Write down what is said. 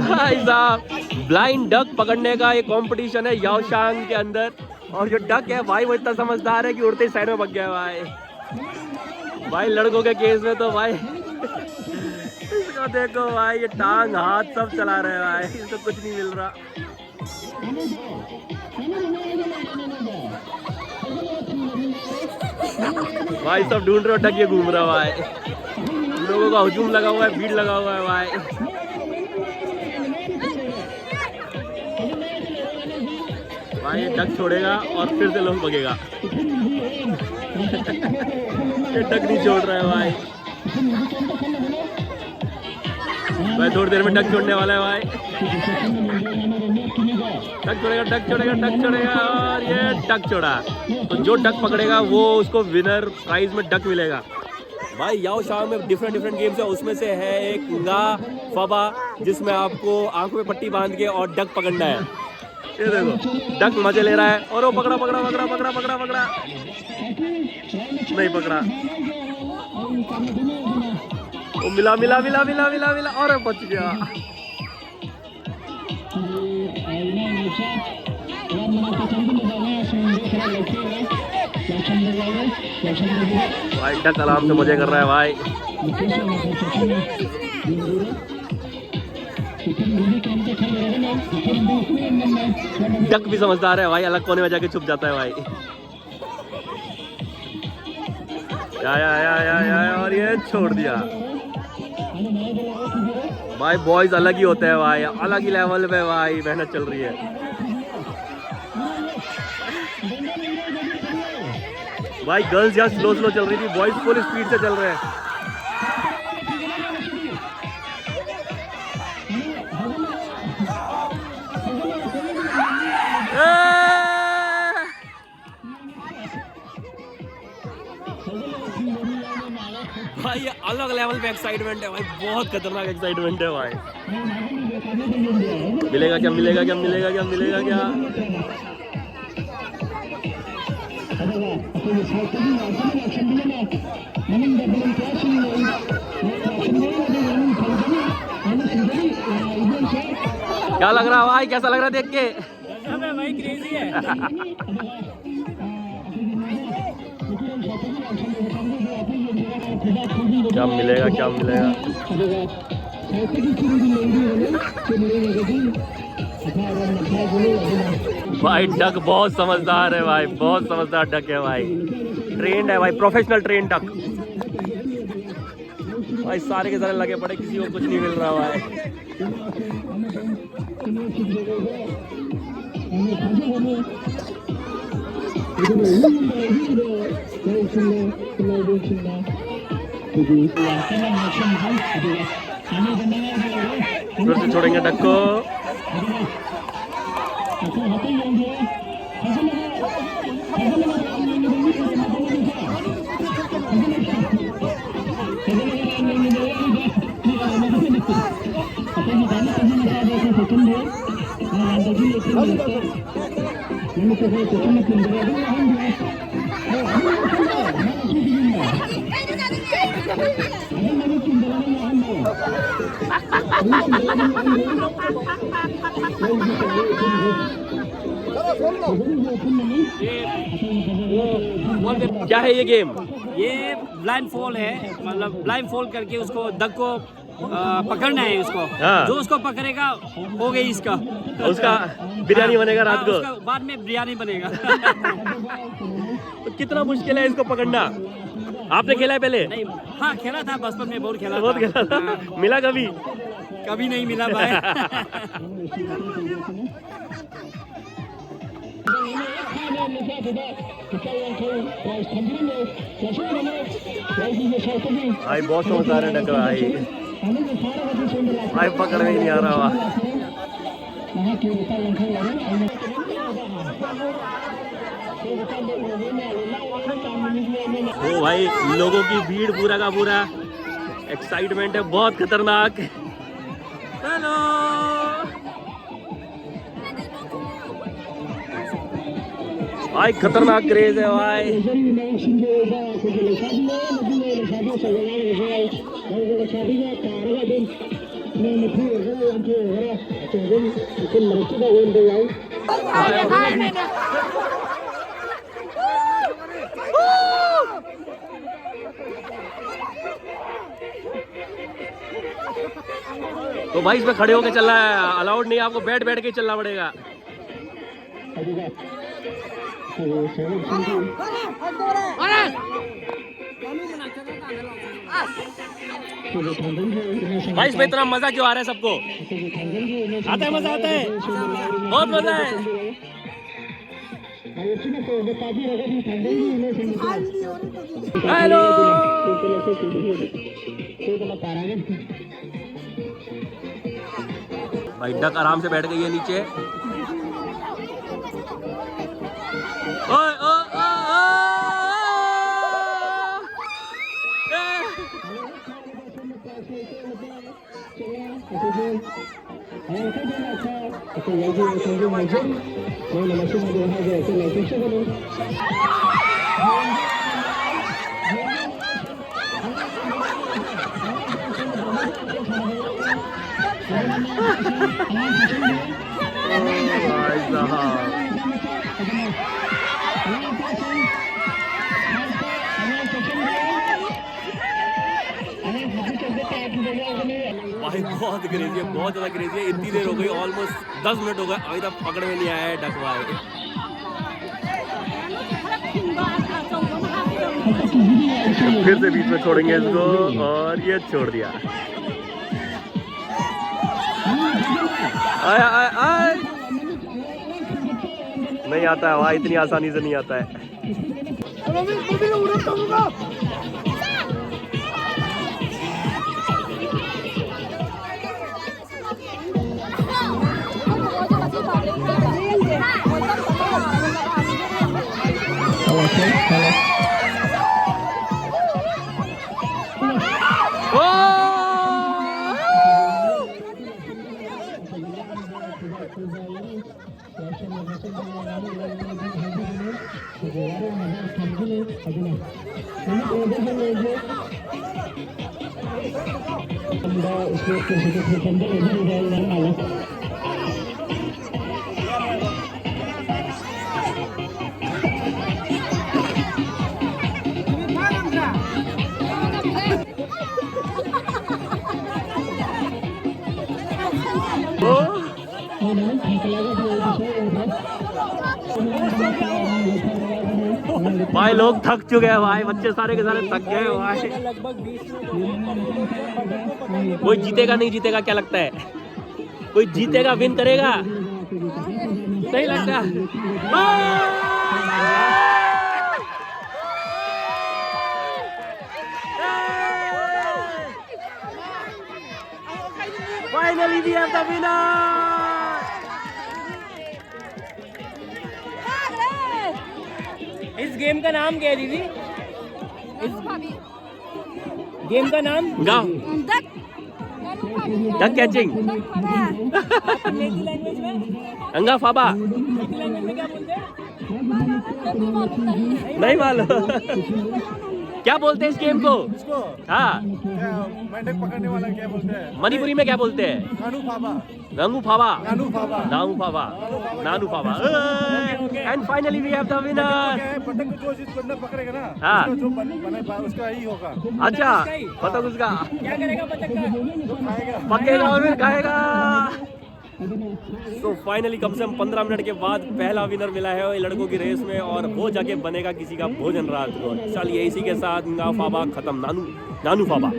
भाई साहब, blind duck पकड़ने का एक कंपटीशन है याओशांग के अंदर, और जो डक है भाई वो इतना समझदार है कि उड़ते ही साइड में भाग गया भाई लड़कों के केस में तो भाई इसको देखो भाई, ये टांग हाथ सब चला रहे हैं भाई, इसको कुछ नहीं मिल रहा। भाई सब ढूंढ रहे हो, डक ये घूम रहा भाई, लोगों का हुजूम लगा हुआ है, भीड़ लगा हुआ है भाई। भाई डक छोड़ेगा और फिर से लोग भगेगा। ये डक नहीं छोड़ रहा है भाई, भाई थोड़ी देर में डक छोड़ने वाला है भाई। डक छोड़ेगा, डक छोड़ेगा, डक छोड़ेगा, और ये डक छोड़ा। तो जो डक पकड़ेगा वो उसको विनर प्राइज में डक मिलेगा। भाई याओशांग में डिफरेंट गेम्स है, उसमें से है एक गा फबा, जिसमें आपको आंखों में पट्टी बांध के और डक पकड़ना है। ये देखो डक मजे ले रहा है, और वो पकड़ा पकड़ा पकड़ा पकड़ा पकड़ा पकड़ा, नहीं पकड़ा, वो मिला मिला मिला मिला मिला मिला, और बच गया। भाई डक आराम से मजे कर रहा है भाई। डक भी समझदार है भाई, अलग कोने में जाके छुप जाता है भाई। या और ये छोड़ दिया। भाई बॉयज अलग ही होते हैं भाई, अलग ही लेवल पे भाई मेहनत चल रही है। भाई गर्ल्स यहाँ स्लो चल रही थी, बॉयज फुल स्पीड से चल रहे हैं। भाई ये अलग लेवल पे एक्साइटमेंट है भाई, बहुत खतरनाक एक्साइटमेंट है भाई। मिलेगा क्या, मिलेगा क्या, मिलेगा क्या, मिलेगा क्या? क्या लग रहा है भाई, कैसा लग रहा है देख के? भाई क्रेजी है। क्या मिलेगा, क्या मिलेगा? भाई डक बहुत समझदार है भाई, बहुत समझदार डक है भाई, ट्रेंड है भाई, प्रोफेशनल ट्रेंड डक भाई। सारे के सारे लगे पड़े, किसी को कुछ नहीं मिल रहा भाई। फिर से छोड़ेंगे डक को। क्या है ये गेम? ये ब्लाइंड फॉल है, मतलब ब्लाइंड फॉल करके उसको डक को पकड़ना है उसको। हाँ। जो उसको पकड़ेगा हो गई इसका, उसका बिरयानी बनेगा रात को। उसका बाद में बिरयानी बनेगा। तो कितना मुश्किल है इसको पकड़ना? आपने खेला है पहले? नहीं, हाँ खेला था बचपन में, बहुत खेला था। मिला कभी? कभी नहीं मिला भाई। भाई बहुत समझदार है डक भाई, भाई पकड़ में ही नहीं आ रहा हुआ। ओ भाई लोगों की भीड़, पूरा का पूरा एक्साइटमेंट है, बहुत खतरनाक। हेलो भाई, खतरनाक क्रेज है भाई। तो भाई इसमें खड़े होके चलना है, अलाउड नहीं, आपको बैठ बैठ के चलना पड़ेगा। भाई इसमें इतना मजा क्यों आ रहा है सबको? आता है मजा, आता है, बहुत मजा है। हेलो भाई, डक आराम से बैठ गई है नीचे। ओए ओ ओ भाई बहुत क्रेजी है, बहुत ज्यादा क्रेजी है। इतनी देर हो गई, ऑलमोस्ट 10 मिनट हो गए, अभी तक पकड़ में नहीं आया है डक भाई। फिर से बीच में छोड़ेंगे इसको, और ये छोड़ दिया। आया आया आया, नहीं आता है भाई, इतनी आसानी से नहीं आता है। भाई लोग थक चुके हैं भाई, बच्चे सारे के सारे थक गए भाई। कोई जीतेगा नहीं जीतेगा क्या लगता है? कोई जीतेगा, विन करेगा? नहीं लगता। Finally we have the winner! इस गेम का नाम क्या है दीदी? इस गेम का नाम डक कैचिंग। अंग्रेजी लैंग्वेज में, अंगा फाबा अंग्रेजी लैंग्वेज में क्या बोलते हैं? नहीं मालूम। क्या बोलते हैं इस गेम को? हाँ, मेंढक पकड़ने वाला क्या बोलते हैं? मणिपुरी में क्या बोलते हैं? नानू फाबा। नानू फाबा, नानू फाबा। नानू फाबा, नानू फाबा। And finally we have the winner. Button को जो जिस बंदा पकड़ेगा ना, हाँ। उसका जो बने उसका ही होगा। अच्छा, पता उसका क्या करेगा बतख का? खाएगा। पकेगा और फिर खाएगा। तो फाइनली कम से कम 15 मिनट के बाद पहला विनर मिला है ये लड़कों की रेस में, और वो जाके बनेगा किसी का भोजन रात को। चलिए इसी के साथ नानू फाबा खत्म। नानू फाबा।